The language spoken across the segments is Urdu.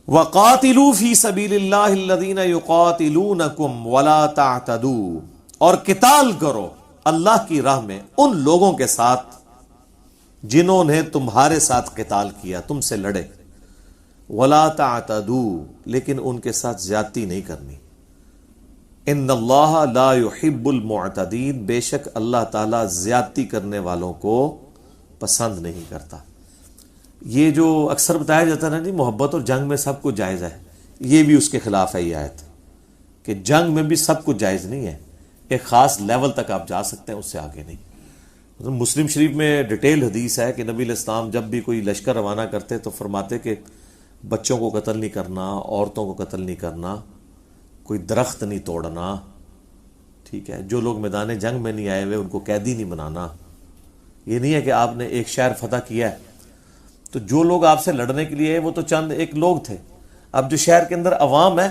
وَقَاتِلُوا فِي سَبِيلِ اللَّهِ الَّذِينَ يُقَاتِلُونَكُمْ وَلَا تَعْتَدُوا، اور قتال کرو اللہ کی راہ میں ان لوگوں کے ساتھ جنہوں نے تمہارے ساتھ قتال کیا، تم سے لڑے، وَلَا تَعْتَدُوا، لیکن ان کے ساتھ زیادتی نہیں کرنی، ان اللہ لا يحب المعتدین، بے شک اللہ تعالیٰ زیادتی کرنے والوں کو پسند نہیں کرتا۔ یہ جو اکثر بتایا جاتا ہے نا جی محبت اور جنگ میں سب کچھ جائز ہے، یہ بھی اس کے خلاف ہے یہ آیت، کہ جنگ میں بھی سب کچھ جائز نہیں ہے، ایک خاص لیول تک آپ جا سکتے ہیں، اس سے آگے نہیں۔ مسلم شریف میں ڈیٹیل حدیث ہے کہ نبی علیہ السلام جب بھی کوئی لشکر روانہ کرتے تو فرماتے کہ بچوں کو قتل نہیں کرنا، عورتوں کو قتل نہیں کرنا، کوئی درخت نہیں توڑنا، ٹھیک ہے، جو لوگ میدان جنگ میں نہیں آئے ہوئے ان کو قیدی نہیں بنانا۔ یہ نہیں ہے کہ آپ نے ایک شہر فتح کیا ہے تو جو لوگ آپ سے لڑنے کے لیے وہ تو چند ایک لوگ تھے، اب جو شہر کے اندر عوام ہے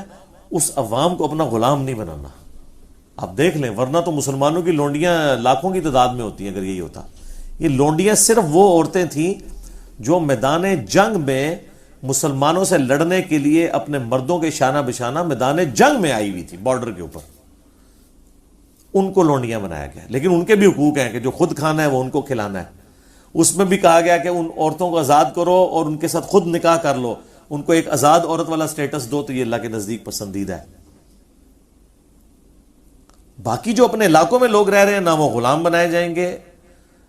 اس عوام کو اپنا غلام نہیں بنانا۔ آپ دیکھ لیں، ورنہ تو مسلمانوں کی لونڈیاں لاکھوں کی تعداد میں ہوتی ہیں، اگر یہی ہوتا۔ یہ لونڈیاں صرف وہ عورتیں تھیں جو میدان جنگ میں مسلمانوں سے لڑنے کے لیے اپنے مردوں کے شانہ بشانہ میدان جنگ میں آئی ہوئی تھی، بارڈر کے اوپر، ان کو لونڈیاں بنایا گیا۔ لیکن ان کے بھی حقوق ہیں کہ جو خود کھانا ہے وہ ان کو کھلانا ہے۔ اس میں بھی کہا گیا کہ ان عورتوں کو آزاد کرو اور ان کے ساتھ خود نکاح کر لو، ان کو ایک آزاد عورت والا سٹیٹس دو، تو یہ اللہ کے نزدیک پسندیدہ ہے۔ باقی جو اپنے علاقوں میں لوگ رہ رہے ہیں، نہ وہ غلام بنائے جائیں گے،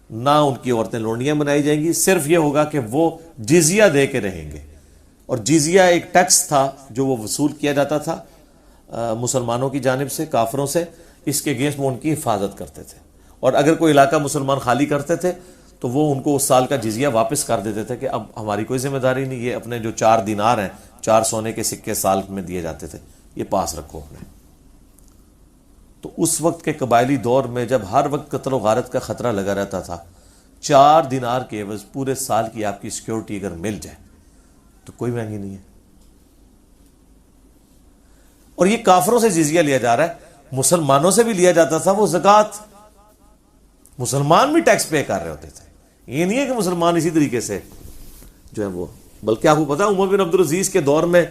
نہ ان کی عورتیں لونڈیاں بنائی جائیں گی، صرف یہ ہوگا کہ وہ جزیہ دے کے رہیں گے، اور جزیہ ایک ٹیکس تھا جو وہ وصول کیا جاتا تھا مسلمانوں کی جانب سے، کافروں سے، اس کے اگینسٹ وہ ان کی حفاظت کرتے تھے، اور اگر کوئی علاقہ مسلمان خالی کرتے تھے تو وہ ان کو اس سال کا جزیہ واپس کر دیتے تھے کہ اب ہماری کوئی ذمہ داری نہیں، یہ اپنے جو 4 دینار ہیں، 4 سونے کے سکے سال میں دیے جاتے تھے، یہ پاس رکھو اپنے۔ تو اس وقت کے قبائلی دور میں جب ہر وقت قتل و غارت کا خطرہ لگا رہتا تھا، 4 دینار کے عوض پورے سال کی آپ کی سیکیورٹی اگر مل جائے تو کوئی مہنگی نہیں ہے۔ اور یہ کافروں سے جزیہ لیا جا رہا ہے، مسلمانوں سے بھی لیا جاتا تھا وہ زکوٰۃ، مسلمان بھی ٹیکس پے کر رہے ہوتے تھے۔ یہ نہیں ہے کہ مسلمان اسی طریقے سے جو ہے وہ، بلکہ آپ کو پتا عمر بن عبدالعزیز کے دور میں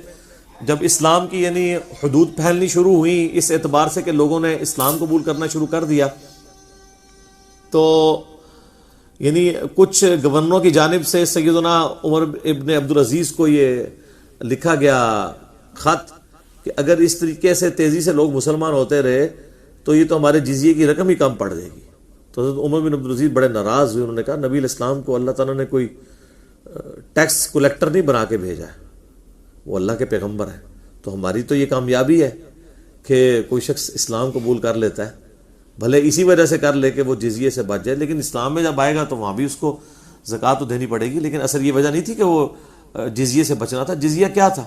جب اسلام کی یعنی حدود پھیلنی شروع ہوئی اس اعتبار سے کہ لوگوں نے اسلام قبول کرنا شروع کر دیا، تو یعنی کچھ گورنروں کی جانب سے سیدنا عمر ابن عبدالعزیز کو یہ لکھا گیا خط کہ اگر اس طریقے سے تیزی سے لوگ مسلمان ہوتے رہے تو یہ تو ہمارے جزیے کی رقم ہی کم پڑ جائے گی۔ تو حضرت عمر بن عبدالعزیز بڑے ناراض ہوئے، انہوں نے کہا نبی علیہ السلام کو اللہ تعالیٰ نے کوئی ٹیکس کلیکٹر نہیں بنا کے بھیجا ہے، وہ اللہ کے پیغمبر ہیں، تو ہماری تو یہ کامیابی ہے کہ کوئی شخص اسلام قبول کر لیتا ہے، بھلے اسی وجہ سے کر لے کہ وہ جزیے سے بچ جائے، لیکن اسلام میں جب آئے گا تو وہاں بھی اس کو زکوٰۃ تو دینی پڑے گی۔ لیکن اصل یہ وجہ نہیں تھی کہ وہ جزیے سے بچنا تھا، جزیہ کیا تھا؟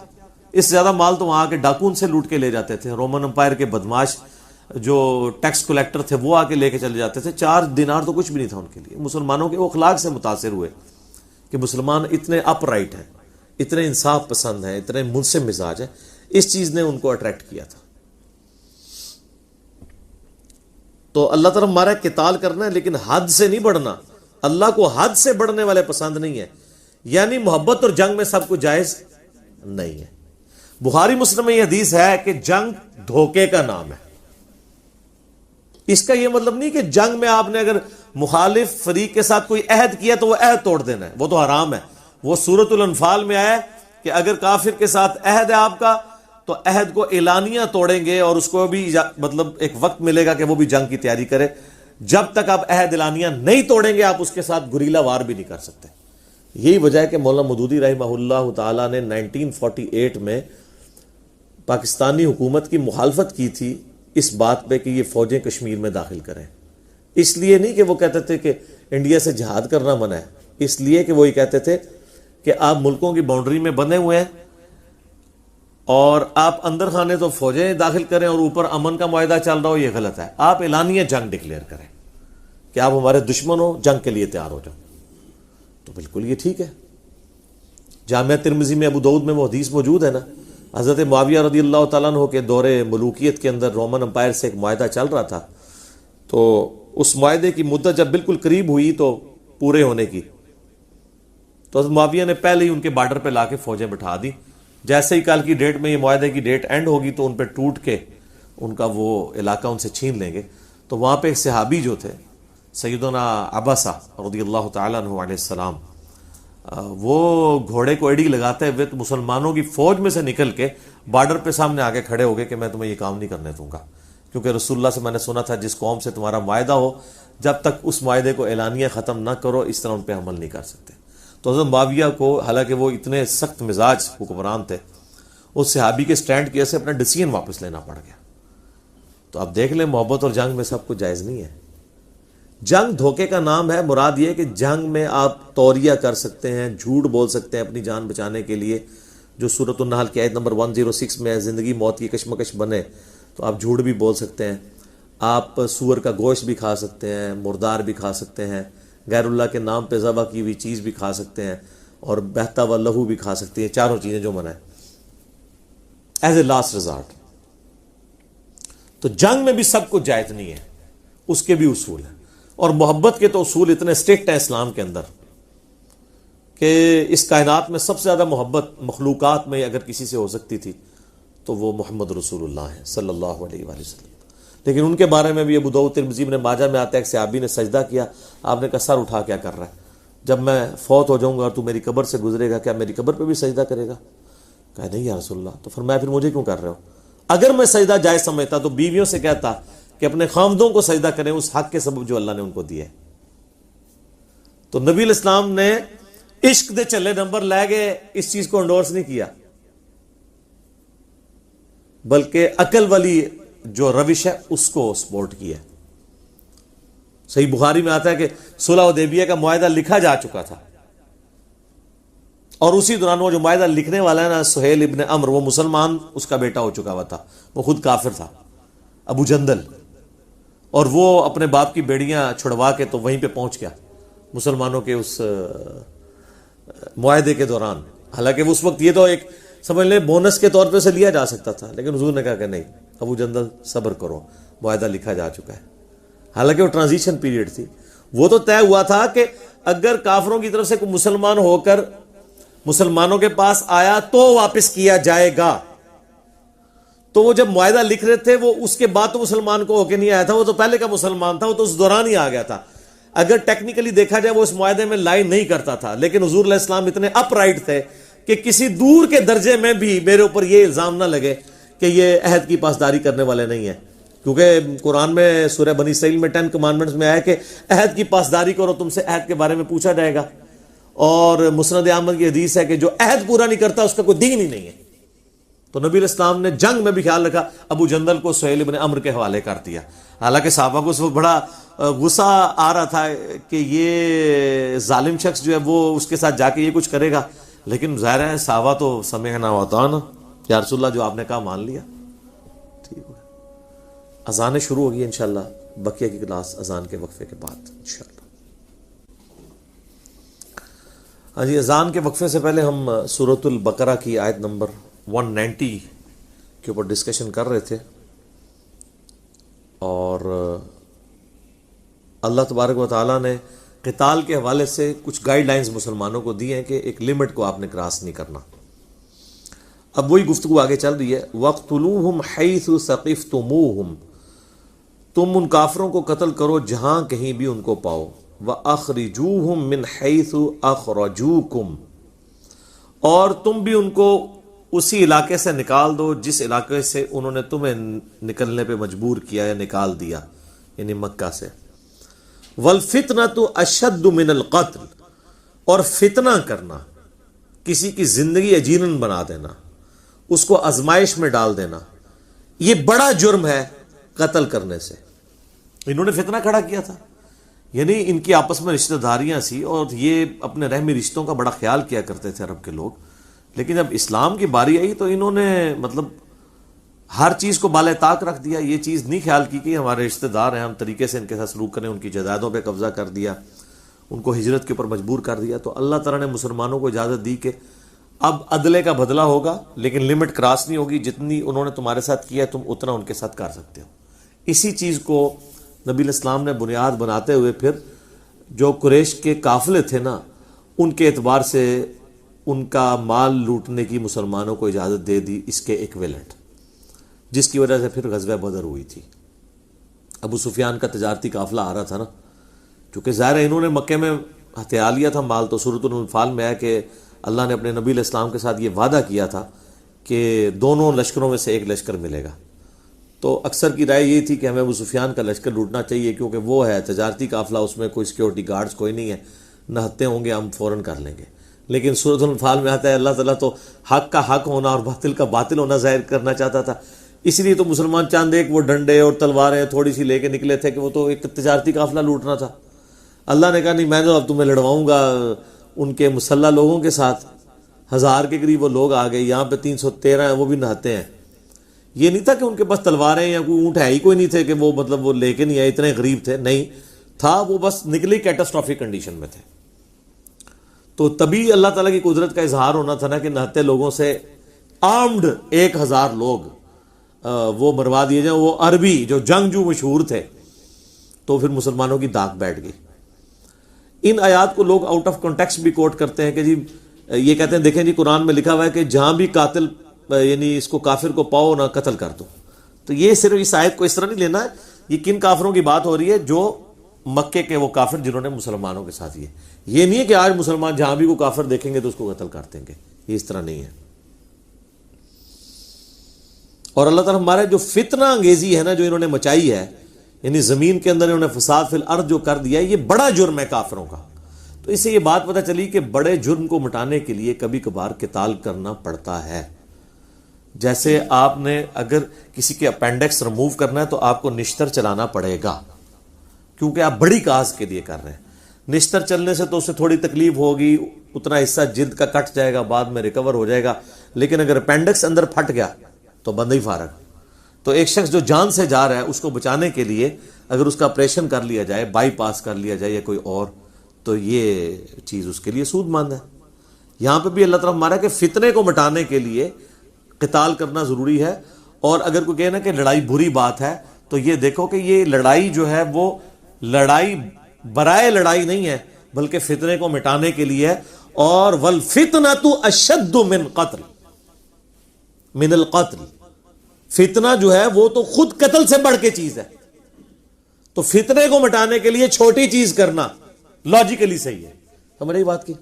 اس سے زیادہ مال تو وہاں کے ڈاکون سے لوٹ کے لے جاتے تھے، رومن امپائر کے بدماش جو ٹیکس کلیکٹر تھے وہ آ کے لے کے چلے جاتے تھے۔ 4 دینار تو کچھ بھی نہیں تھا ان کے لیے۔ مسلمانوں کے وہ اخلاق سے متاثر ہوئے کہ مسلمان اتنے اپ رائٹ ہیں، اتنے انصاف پسند ہیں، اتنے منصف مزاج ہیں، اس چیز نے ان کو اٹریکٹ کیا تھا۔ تو اللہ تعالیٰ ہمارا قتال کرنا ہے لیکن حد سے نہیں بڑھنا، اللہ کو حد سے بڑھنے والے پسند نہیں ہے، یعنی محبت اور جنگ میں سب کچھ جائز نہیں ہے۔ بخاری مسلم میں یہ حدیث ہے کہ جنگ دھوکے کا نام ہے۔ اس کا یہ مطلب نہیں کہ جنگ میں آپ نے اگر مخالف فریق کے ساتھ کوئی عہد کیا تو وہ عہد توڑ دینا ہے، وہ تو حرام ہے۔ وہ سورۃ الانفال میں آیا کہ اگر کافر کے ساتھ عہد ہے آپ کا تو عہد کو اعلانیہ توڑیں گے، اور اس کو بھی مطلب ایک وقت ملے گا کہ وہ بھی جنگ کی تیاری کرے۔ جب تک آپ عہد اعلانیہ نہیں توڑیں گے آپ اس کے ساتھ گریلا وار بھی نہیں کر سکتے۔ یہی وجہ ہے کہ مولانا مودودی رحمہ اللہ تعالیٰ نے 1948 میں پاکستانی حکومت کی مخالفت کی تھی اس بات پہ کہ یہ فوجیں کشمیر میں داخل کریں۔ اس لیے نہیں کہ وہ کہتے تھے کہ انڈیا سے جہاد کرنا منع ہے، اس لیے کہ وہ یہ کہتے تھے کہ آپ ملکوں کی باؤنڈری میں بندھے ہوئے ہیں اور آپ اندر خانے تو فوجیں داخل کریں اور اوپر امن کا معاہدہ چل رہا ہو، یہ غلط ہے۔ آپ اعلانیہ جنگ ڈکلیئر کریں کہ آپ ہمارے دشمن ہو، جنگ کے لیے تیار ہو جاؤ، تو بالکل یہ ٹھیک ہے۔ جامعہ ترمذی میں ابو داؤد میں وہ حدیث موجود ہے نا، حضرت معاویہ رضی اللہ تعالیٰ عنہ کے دور ملوکیت کے اندر رومن امپائر سے ایک معاہدہ چل رہا تھا، تو اس معاہدے کی مدت جب بالکل قریب ہوئی تو پورے ہونے کی، تو حضرت معاویہ نے پہلے ہی ان کے بارڈر پہ لا کے فوجیں بٹھا دی جیسے ہی کل کی ڈیٹ میں یہ معاہدے کی ڈیٹ اینڈ ہوگی تو ان پہ ٹوٹ کے ان کا وہ علاقہ ان سے چھین لیں گے. تو وہاں پہ ایک صحابی جو تھے سیدنا عباسہ رضی اللہ تعالیٰ عنہ علیہ السلام، وہ گھوڑے کو ایڑی لگاتے ہوئے تو مسلمانوں کی فوج میں سے نکل کے بارڈر پہ سامنے آگے کھڑے ہو گئے کہ میں تمہیں یہ کام نہیں کرنے دوں گا، کیونکہ رسول اللہ سے میں نے سنا تھا جس قوم سے تمہارا معاہدہ ہو جب تک اس معاہدے کو اعلانیہ ختم نہ کرو اس طرح ان پہ عمل نہیں کر سکتے. تو حضرت معاویہ کو، حالانکہ وہ اتنے سخت مزاج حکمران تھے، اس صحابی کے سٹینڈ کی وجہ سے اپنا ڈیسیژن واپس لینا پڑ گیا. تو اب دیکھ لیں محبت اور جنگ میں سب کچھ جائز نہیں ہے. جنگ دھوکے کا نام ہے. مراد یہ کہ جنگ میں آپ توریہ کر سکتے ہیں، جھوٹ بول سکتے ہیں اپنی جان بچانے کے لیے، جو سورۃ النحل کی آیت نمبر 106 میں ہے، زندگی موت کی کشمکش بنے تو آپ جھوٹ بھی بول سکتے ہیں. آپ سور کا گوشت بھی کھا سکتے ہیں، مردار بھی کھا سکتے ہیں، غیر اللہ کے نام پہ ذبح کی ہوئی چیز بھی کھا سکتے ہیں، اور بہتا ہوا لہو بھی کھا سکتے ہیں. چاروں چیزیں جو منع ہے ایز اے لاسٹ ریزارٹ. تو جنگ میں بھی سب کچھ جائز نہیں ہے، اس کے بھی اصول ہیں. اور محبت کے تو اصول اتنے اسٹرکٹ ہیں اسلام کے اندر کہ اس کائنات میں سب سے زیادہ محبت مخلوقات میں اگر کسی سے ہو سکتی تھی تو وہ محمد رسول اللہ ہیں صلی اللہ علیہ وآلہ وسلم. لیکن ان کے بارے میں بھی ابو داؤد ترمذی ابن ماجہ میں آتا ہے کہ صحابی نے سجدہ کیا، آپ نے کہا سر اٹھا کیا کر رہا ہے، جب میں فوت ہو جاؤں گا اور تو میری قبر سے گزرے گا کیا میری قبر پہ بھی سجدہ کرے گا؟ کہا نہیں یا رسول اللہ. تو فرمایا پھر مجھے کیوں کر رہے ہو؟ اگر میں سجدہ جائز سمجھتا تو بیویوں سے کہتا کہ اپنے خامدوں کو سجدہ کریں اس حق کے سبب جو اللہ نے ان کو دیا ہے. تو نبی الاسلام نے عشق دے چلے نمبر لے گئے اس چیز کو انڈورس نہیں کیا، بلکہ عقل والی جو روش ہے اس کو سپورٹ کیا. صحیح بخاری میں آتا ہے کہ صلح حدیبیہ کا معاہدہ لکھا جا چکا تھا، اور اسی دوران وہ جو معاہدہ لکھنے والا ہے نا سہیل ابن عمر، وہ مسلمان اس کا بیٹا ہو چکا ہوا تھا، وہ خود کافر تھا، ابو جندل، اور وہ اپنے باپ کی بیڑیاں چھڑوا کے تو وہیں پہ پہنچ گیا مسلمانوں کے اس معاہدے کے دوران. حالانکہ اس وقت یہ تو ایک سمجھ لیں بونس کے طور پہ سے لیا جا سکتا تھا، لیکن حضور نے کہا کہ نہیں ابو جندل صبر کرو، معاہدہ لکھا جا چکا ہے. حالانکہ وہ ٹرانزیشن پیریڈ تھی، وہ تو طے ہوا تھا کہ اگر کافروں کی طرف سے کوئی مسلمان ہو کر مسلمانوں کے پاس آیا تو واپس کیا جائے گا. تو وہ جب معاہدہ لکھ رہے تھے وہ اس کے بعد تو مسلمان کو ہو کے نہیں آیا تھا، وہ تو پہلے کا مسلمان تھا، وہ تو اس دوران ہی آ گیا تھا. اگر ٹیکنیکلی دیکھا جائے وہ اس معاہدے میں لائن نہیں کرتا تھا، لیکن حضور علیہ السلام اتنے اپ رائٹ تھے کہ کسی دور کے درجے میں بھی میرے اوپر یہ الزام نہ لگے کہ یہ عہد کی پاسداری کرنے والے نہیں ہیں. کیونکہ قرآن میں سورہ بنی اسرائیل میں 10 کمانڈمنٹس میں آیا کہ عہد کی پاسداری کرو، تم سے عہد کے بارے میں پوچھا جائے گا. اور مسند احمد کی حدیث ہے کہ جو عہد پورا نہیں کرتا اس کا کوئی دین ہی نہیں ہے. تو نبی علیہ السلام نے جنگ میں بھی خیال رکھا، ابو جندل کو سہیل ابن عمر کے حوالے کر دیا. حالانکہ صحابہ کو اس وقت بڑا غصہ آ رہا تھا کہ یہ ظالم شخص جو ہے وہ اس کے ساتھ جا کے یہ کچھ کرے گا، لیکن ظاہر ہے صحابہ تو سمعنا وأطعنا، یا رسول اللہ جو آپ نے کہا مان لیا. ٹھیک ہے، اذانیں شروع ہوگی انشاءاللہ، بقیہ کی کلاس اذان کے وقفے کے بعد انشاءاللہ. ہاں جی، اذان کے وقفے سے پہلے ہم سورۃ البقرہ کی آیت نمبر 190 کے اوپر ڈسکشن کر رہے تھے، اور اللہ تبارک و تعالیٰ نے قتال کے حوالے سے کچھ گائیڈ لائنز مسلمانوں کو دی ہیں کہ ایک لمٹ کو آپ نے کراس نہیں کرنا. اب وہی گفتگو آگے چل رہی ہے، وَاقْتُلُوهُمْ حَيْثُ ثَقِفْتُمُوهُمْ، تم ان کافروں کو قتل کرو جہاں کہیں بھی ان کو پاؤ. وَأَخْرِجُوهُمْ مِنْ حَيْثُ أَخْرَجُوكُمْ، اور تم بھی ان کو اسی علاقے سے نکال دو جس علاقے سے انہوں نے تمہیں نکلنے پہ مجبور کیا یا نکال دیا، یعنی مکہ سے. وَالْفِتْنَةُ أَشَدُّ مِنَ الْقَتْلِ، اور فتنہ کرنا، کسی کی زندگی یقیناً بنا دینا، اس کو آزمائش میں ڈال دینا، یہ بڑا جرم ہے قتل کرنے سے. انہوں نے فتنہ کھڑا کیا تھا، یعنی ان کی آپس میں رشتہ داریاں سی اور یہ اپنے رحمی رشتوں کا بڑا خیال کیا کرتے تھے عرب کے لوگ. لیکن جب اسلام کی باری آئی تو انہوں نے مطلب ہر چیز کو بالائے طاق رکھ دیا. یہ چیز نہیں خیال کی کہ ہمارے رشتہ دار ہیں، ہم طریقے سے ان کے ساتھ سلوک کریں، ان کی جائیدادوں پہ قبضہ کر دیا، ان کو ہجرت کے اوپر مجبور کر دیا. تو اللہ تعالیٰ نے مسلمانوں کو اجازت دی کہ اب عدلے کا بدلہ ہوگا، لیکن لمٹ کراس نہیں ہوگی، جتنی انہوں نے تمہارے ساتھ کیا تم اتنا ان کے ساتھ کر سکتے ہو. اسی چیز کو نبی علیہ السلام نے بنیاد بناتے ہوئے پھر جو قریش کے قافلے تھے نا ان کے اعتبار سے ان کا مال لوٹنے کی مسلمانوں کو اجازت دے دی اس کے ایکویلنٹ، جس کی وجہ سے پھر غزوہ بدر ہوئی تھی۔ ابو سفیان کا تجارتی قافلہ آ رہا تھا نا، چونکہ ظاہر ہے انہوں نے مکے میں ہتھیار لیا تھا مال، تو سورۃ الانفال میں ہے کہ اللہ نے اپنے نبی علیہ السلام کے ساتھ یہ وعدہ کیا تھا کہ دونوں لشکروں میں سے ایک لشکر ملے گا۔ تو اکثر کی رائے یہ تھی کہ ہمیں ابو سفیان کا لشکر لوٹنا چاہیے، کیونکہ وہ ہے تجارتی قافلہ، اس میں کوئی سیکیورٹی گارڈز کوئی نہیں ہے، نہتے ہوں گے ہم فوراً کر لیں گے۔ لیکن سورۃ الانفال میں آتا ہے اللہ تعالیٰ تو حق کا حق ہونا اور باطل کا باطل ہونا ظاہر کرنا چاہتا تھا، اس لیے تو مسلمان چاند ایک وہ ڈنڈے اور تلواریں تھوڑی سی لے کے نکلے تھے کہ وہ تو ایک تجارتی قافلہ لوٹنا تھا۔ اللہ نے کہا نہیں، میں تو اب تمہیں لڑواؤں گا ان کے مسلح لوگوں کے ساتھ، 1000 کے قریب وہ لوگ آ گئے، یہاں پہ 313 ہیں، وہ بھی نہاتے ہیں۔ یہ نہیں تھا کہ ان کے پاس تلواریں یا کوئی اونٹ ہے ہی کوئی نہیں تھے کہ وہ مطلب وہ لے کے نہیں آئے، اتنے غریب تھے، نہیں تھا، وہ بس نکلی کیٹاسٹرافک کنڈیشن میں تھے۔ تو تبھی اللہ تعالیٰ کی قدرت کا اظہار ہونا تھا نا کہ نہتے لوگوں سے آرمڈ 1000 لوگ وہ مروا دیے جائیں، وہ عربی جو جنگجو مشہور تھے۔ تو پھر مسلمانوں کی داغ بیٹھ گئی۔ ان آیات کو لوگ آؤٹ آف کانٹیکسٹ بھی کوٹ کرتے ہیں کہ جی یہ کہتے ہیں دیکھیں جی قرآن میں لکھا ہوا ہے کہ جہاں بھی قاتل یعنی اس کو کافر کو پاؤ نہ قتل کر دو۔ تو یہ صرف اس آیت کو اس طرح نہیں لینا ہے، یہ کن کافروں کی بات ہو رہی ہے؟ جو مکے کے وہ کافر جنہوں نے مسلمانوں کے ساتھ یہ نہیں ہے کہ آج مسلمان جہاں بھی کوئی کافر دیکھیں گے تو اس کو قتل کر دیں گے، یہ اس طرح نہیں ہے۔ اور اللہ تعالیٰ ہمارے جو فتنہ انگیزی ہے نا جو انہوں نے مچائی ہے، یعنی زمین کے اندر انہوں نے فساد فی الارض جو کر دیا ہے، یہ بڑا جرم ہے کافروں کا۔ تو اس سے یہ بات پتہ چلی کہ بڑے جرم کو مٹانے کے لیے کبھی کبھار قتال کرنا پڑتا ہے۔ جیسے آپ نے اگر کسی کے اپینڈکس ریموو کرنا ہے تو آپ کو نشتر چلانا پڑے گا، کیونکہ آپ بڑی کاز کے لیے کر رہے ہیں۔ نشتر چلنے سے تو اس سے تھوڑی تکلیف ہوگی، اتنا حصہ جلد کا کٹ جائے گا، بعد میں ریکور ہو جائے گا، لیکن اگر اپینڈکس اندر پھٹ گیا تو بندہ ہی فارغ۔ تو ایک شخص جو جان سے جا رہا ہے اس کو بچانے کے لیے اگر اس کا آپریشن کر لیا جائے، بائی پاس کر لیا جائے یا کوئی اور، تو یہ چیز اس کے لیے سود مند ہے۔ یہاں پہ بھی اللہ تعالیٰ ہمارا کہ فتنے کو مٹانے کے لیے قتال کرنا ضروری ہے۔ اور اگر کوئی کہے نا کہ لڑائی بری بات ہے، تو یہ دیکھو کہ یہ لڑائی جو ہے وہ لڑائی برائے لڑائی نہیں ہے، بلکہ فتنے کو مٹانے کے لیے ہے۔ اور والفتنۃ اشد من قتل، من القتل، فتنہ جو ہے وہ تو خود قتل سے بڑھ کے چیز ہے۔ تو فتنے کو مٹانے کے لیے چھوٹی چیز کرنا لاجیکلی صحیح ہے، سمجھ رہی بات کی؟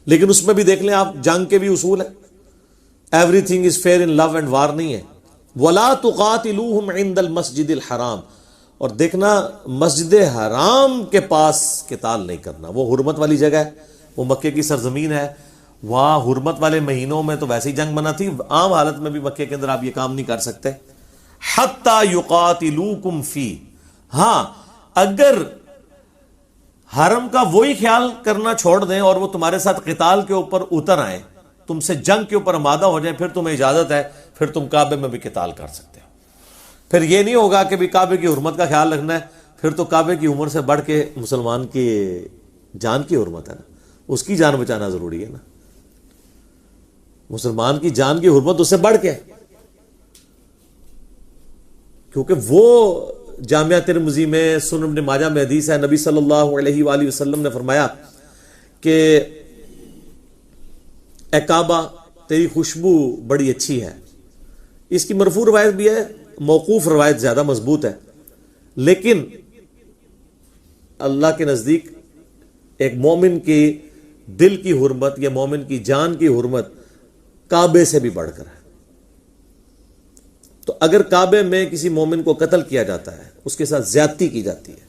لیکن اس میں بھی دیکھ لیں آپ، جنگ کے بھی اصول ہیں، everything is fair in love and war نہیں ہے۔ وَلَا تُقَاتِلُوهُمْ عِنْدَ الْمَسْجِدِ الْحَرَامِ، اور دیکھنا مسجد حرام کے پاس قتال نہیں کرنا، وہ حرمت والی جگہ ہے، وہ مکے کی سرزمین ہے، وہاں حرمت والے مہینوں میں تو ویسے ہی جنگ منع تھی، عام حالت میں بھی مکے کے اندر آپ یہ کام نہیں کر سکتے۔ حَتَّى يُقَاتِلُوكُمْ فِيهِ، ہاں اگر حرم کا وہی خیال کرنا چھوڑ دیں اور وہ تمہارے ساتھ قتال کے اوپر اتر آئیں، تم سے جنگ کے اوپر آمادہ ہو جائیں، پھر تمہیں اجازت ہے، پھر تم کعبے میں بھی قتال کر سکتے ہو۔ پھر یہ نہیں ہوگا کہ بھی کعبے کی حرمت کا خیال رکھنا ہے، پھر تو کعبے کی عمر سے بڑھ کے مسلمان کی جان کی حرمت ہے نا، اس کی جان بچانا ضروری ہے نا، مسلمان کی جان کی حرمت اس سے بڑھ کے، کیونکہ وہ جامعہ ترمذی میں، سنن ابن ماجہ میں حدیث ہے، نبی صلی اللہ علیہ وآلہ وسلم نے فرمایا کہ اے کعبہ تیری خوشبو بڑی اچھی ہے۔ اس کی مرفوع روایت بھی ہے، موقوف روایت زیادہ مضبوط ہے، لیکن اللہ کے نزدیک ایک مومن کی دل کی حرمت یا مومن کی جان کی حرمت کعبے سے بھی بڑھ کر ہے۔ تو اگر کعبے میں کسی مومن کو قتل کیا جاتا ہے، اس کے ساتھ زیادتی کی جاتی ہے،